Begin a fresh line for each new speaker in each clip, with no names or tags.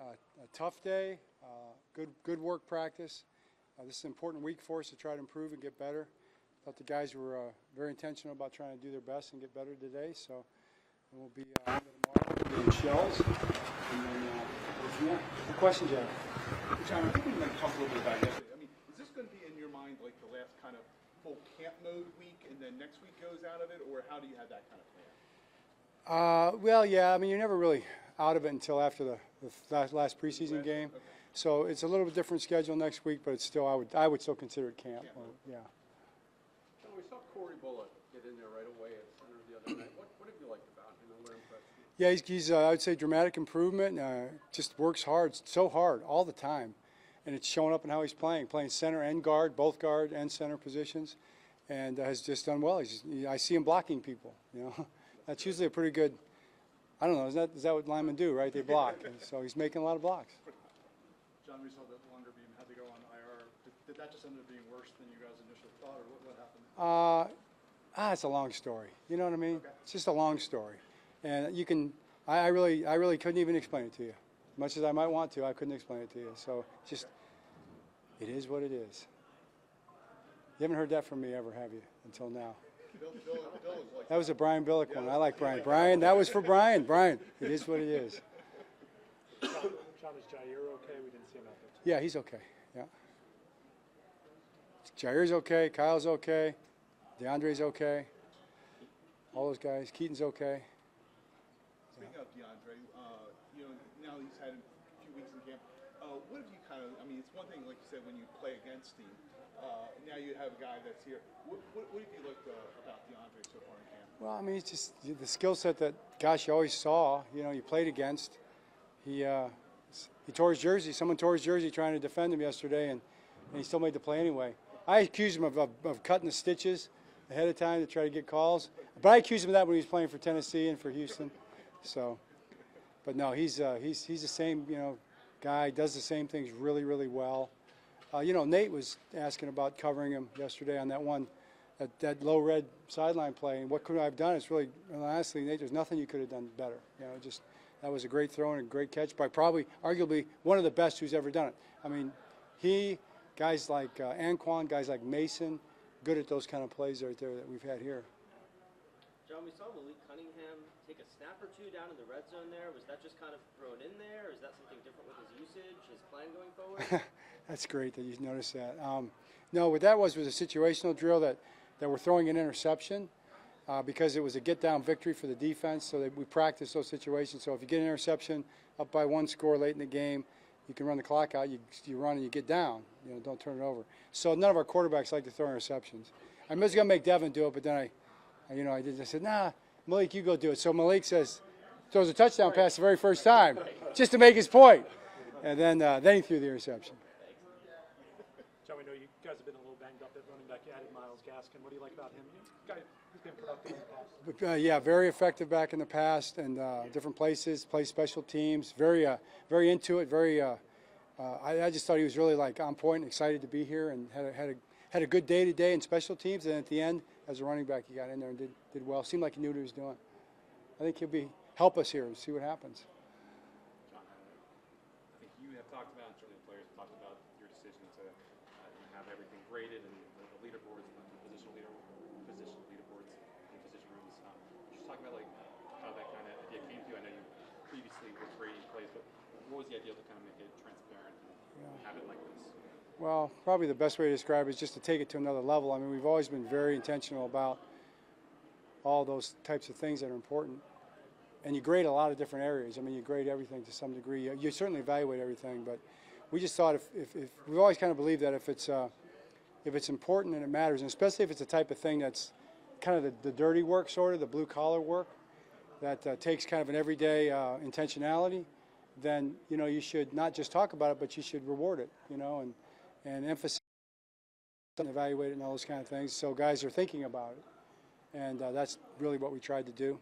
a tough day, good work practice. This is an important week for us to try to improve and get better. I thought the guys were very intentional about trying to do their best and get better today. So we'll be tomorrow doing shells. And then what questions you have?
John, I think we might talk a little bit about yesterday. I mean, is this going to be in your mind like the last kind of full camp mode week, and then next week goes out of it, or how do you have that kind of plan?
Well, yeah. I mean, you're never really out of it until after the last preseason game.
Okay.
So it's a little bit different schedule next week, but it's still I would still consider it camp. Yeah.
John, we saw Corey Bullock get in there right away at center the other night. What have you liked about him and what impressed you?
Yeah, he's I would say dramatic improvement. Just works hard, so hard all the time, and it's showing up in how he's playing center and guard, both guard and center positions, and has just done well. I see him blocking people. That's usually a pretty good. I don't know. Is that what linemen do, right? They block. So he's making a lot of blocks.
John, we saw that Longerbeam had to go on IR. Did that just end up being worse than you guys initially thought, or what happened?
It's a long story. You know what I mean?
Okay.
It's just a long story, and you can. I really couldn't even explain it to you. As much as I might want to, I couldn't explain it to you. So it is what it is. You haven't heard that from me ever, have you? Until now.
Bill was like
That was a Brian Billick one. I like Brian. Brian, that was for Brian. Brian, it is what it is.
John, is Jair okay? We didn't see him out there.
Yeah, he's okay. Yeah. Jair's okay. Kyle's okay. DeAndre's okay. All those guys. Keaton's okay.
Speaking of DeAndre, now he's had a few weeks in camp. What have you I mean, it's one thing, like you said, when you play against him. Now you have a guy that's here. What have you looked about DeAndre so far in camp?
Well, I mean, it's just the skill set that, gosh, you always saw, you played against. He tore his jersey. Someone tore his jersey trying to defend him yesterday, and he still made the play anyway. I accused him of cutting the stitches ahead of time to try to get calls. But I accused him of that when he was playing for Tennessee and for Houston. So, but no, he's the same, guy, does the same things really, really well. Nate was asking about covering him yesterday on that low red sideline play, and what could I have done? It's really, honestly, Nate, there's nothing you could have done better. That was a great throw and a great catch by probably, arguably, one of the best who's ever done it. I mean, guys like Anquan, guys like Mason, good at those kind of plays right there that we've had here.
John, we saw Malik Cunningham take a snap or two down in the red zone there. Was that just kind of thrown in there, or is that something different with his usage, his plan going forward?
That's great that you noticed that. No, what that was a situational drill that we're throwing an interception because it was a get-down victory for the defense, so that we practice those situations. So if you get an interception up by one score late in the game, you can run the clock out, you run and you get down. Don't turn it over. So none of our quarterbacks like to throw interceptions. I was going to make Devin do it, but then I said, nah, Malik, you go do it. So Malik throws a touchdown pass the very first time, just to make his point. And then he threw the interception.
John, we know you guys have been a little banged up at running back. You added Myles Gaskin. What do you like about him? He's been productive in the past.
Yeah, very effective back in the past and different places, plays special teams, very into it, I just thought he was really on point, excited to be here, and had a good day today in special teams, and at the end, as a running back, he got in there and did well. Seemed like he knew what he was doing. I think he'll help us here and see what happens.
John, I think you have talked about, and certainly the players have talked about your decision to have everything graded and the leaderboards and the position leaderboards and position rooms. Just talking about how that kind of idea came to you. I know you previously were grading plays, but what was the idea to kind of make it transparent and have it like this?
Well, probably the best way to describe it is just to take it to another level. I mean, we've always been very intentional about all those types of things that are important. And you grade a lot of different areas. I mean, you grade everything to some degree. You certainly evaluate everything, but we just thought if we've always kind of believed that if it's important and it matters, and especially if it's a type of thing that's kind of the dirty work, sort of the blue collar work that takes kind of an everyday intentionality, then you should not just talk about it, but you should reward it, and emphasize and evaluate it and all those kind of things. So guys are thinking about it, and that's really what we tried to do.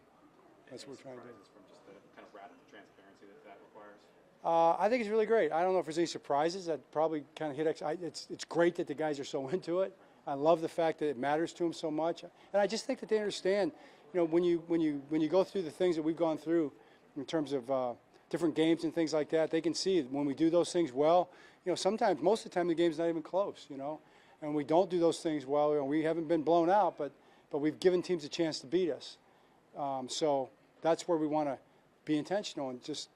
That's what we're trying to do.
From just the kind of radical transparency that requires?
I think it's really great. I don't know if there's any surprises that probably kind of hit. It's great that the guys are so into it. I love the fact that it matters to them so much, and I just think that they understand. When you go through the things that we've gone through in terms of different games and things like that, they can see when we do those things well. You know, sometimes, most of the time, the game's not even close. You know, and we don't do those things well. You know, we haven't been blown out, but we've given teams a chance to beat us. So that's where we want to be intentional and just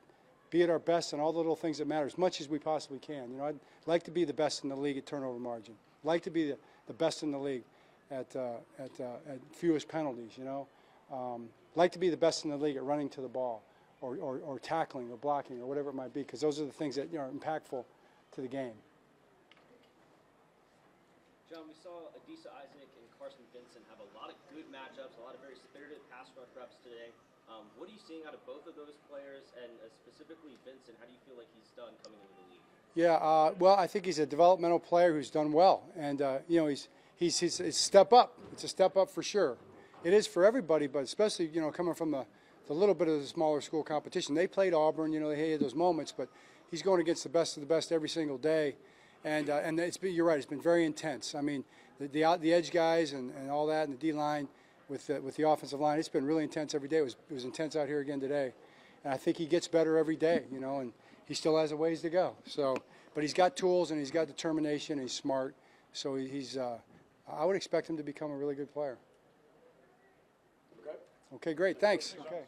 be at our best in all the little things that matter as much as we possibly can. You know, I'd like to be the best in the league at turnover margin. I'd like to be the best in the league at fewest penalties. You know, like to be the best in the league at running to the ball or tackling or blocking or whatever it might be, because those are the things that, you know, are impactful to the game.
John, we saw Adisa Isaac and Carson Vincent have a lot of good matchups, a lot of very spirited pass rush reps today. What are you seeing out of both of those players, and specifically Vincent? How do you feel like he's done coming into the league?
Yeah, well, I think he's a developmental player who's done well, and you know, he's a step up. It's a step up for sure. It is for everybody, but especially, you know, coming from the little bit of the smaller school competition. They played Auburn, you know, they had those moments, but he's going against the best of the best every single day, and you're right, it's been very intense. I mean, the edge guys and all that, and the D line with the offensive line, it's been really intense every day. It was intense out here again today, and I think he gets better every day, you know, and he still has a ways to go. So, but he's got tools and he's got determination. And he's smart, so he's. I would expect him to become a really good player. Okay, great. Thanks. Okay.